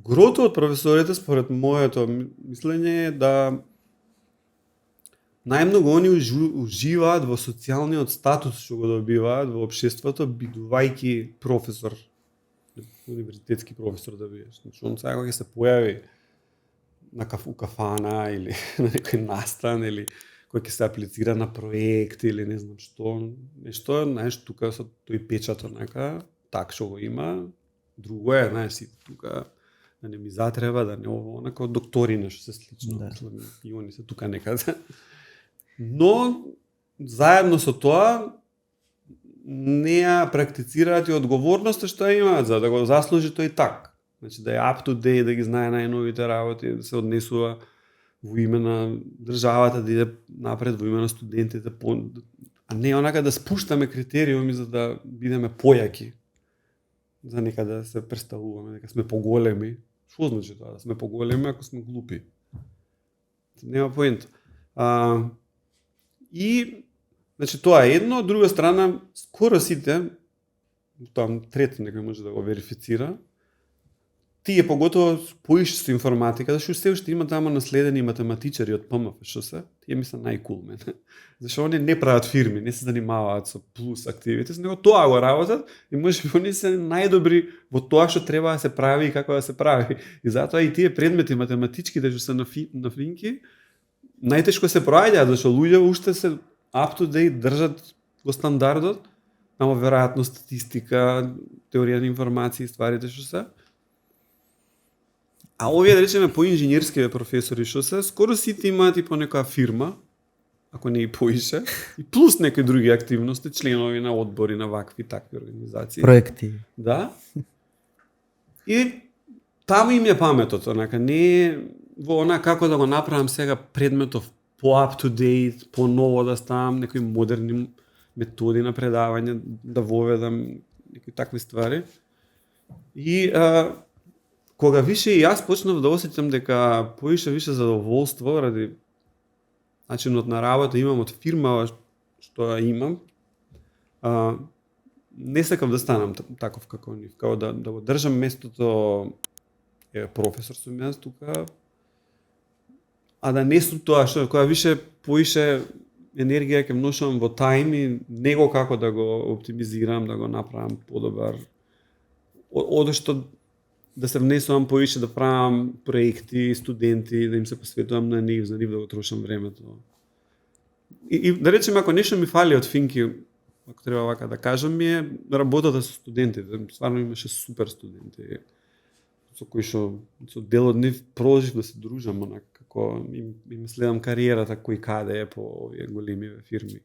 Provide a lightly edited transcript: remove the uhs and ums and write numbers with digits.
Грото од професорите, според моето мислење, е да најмногу они уживаат во социјалниот статус што го добиваат во општеството, бидувајќи професор, универзитетски професор да бидеш. Значи, он сега кога ќе се појави на кафана или на некој настан или кој ќе се аплицира на проект или не знам што, нешто, знаеш, тука со тој печат онака, так што го има, друго е, знаеш, си тука да не ми затреба, да не ово, онака од докторина што се слично, Да. и они се тука некаде. Но заедно со тоа не ја практицираат и одговорноста што ја имаат за да го заслужи тој так. Значи да е up to date, да ги знае најновите работи, да се однесува во име на државата, да иде напред во име на студентите, а не онака да спуштаме критериуми за да бидеме појаки. За некаде да се представуваме, дека сме поголеми. Што значи тоа? Да сме поголеми ако сме глупи. Нема поента. И значи тоа е едно, од друга страна скоро сите, тоа трети некој може да го верифицира, тие поготово поише со информатика, зашто се уште има тamo наследени математичари од ПМФ, што се, тие ми се најкул мене. Зашто они не прават фирми, не се занимаваат со плюс активитет, него тоа го работат и можеби они се најдобри во тоа што треба да се прави и како да се прави. И затоа и тие предмети математичките што се на финки, најтешко се проаѓаат, зашто луѓе уште се up to date, држат го стандардот, само веројатно статистика, теорија на информации, стварите што се. А овие, да речеме, по инженерските професори што се, скоро сите имаат и по некоја фирма, ако не и поише, и плюс некои други активности, членови на одбори, на вакви такви организации. Проекти. Да. И таму им е паметот, онака, не во она како да го направам сега предметов по up to date, по ново да ставам некои модерни методи на предавање, да воведам некои такви ствари. И кога више и јас почнав да осеќам дека више задоволство ради начинот на работа имам од фирма што ја имам, не сакав да станам таков како нив, као да го држам местото професор сум јас тука, а да не сум тоа што кога више поише енергија ќе вношувам во тајм и него како да го оптимизирам, да го направам подобар, одошто да се внесувам поише, да правам проекти, студенти, да им се посветувам на нив, за нив да го трошам времето. И да речеме, ако нешто ми фали од финки, ако треба вака да кажам, ми е работата со студентите. Стварно имаше супер студенти со кои што со дел од нив продолжив да се дружам, онака како им следам кариерата кој каде е по овие големи фирми.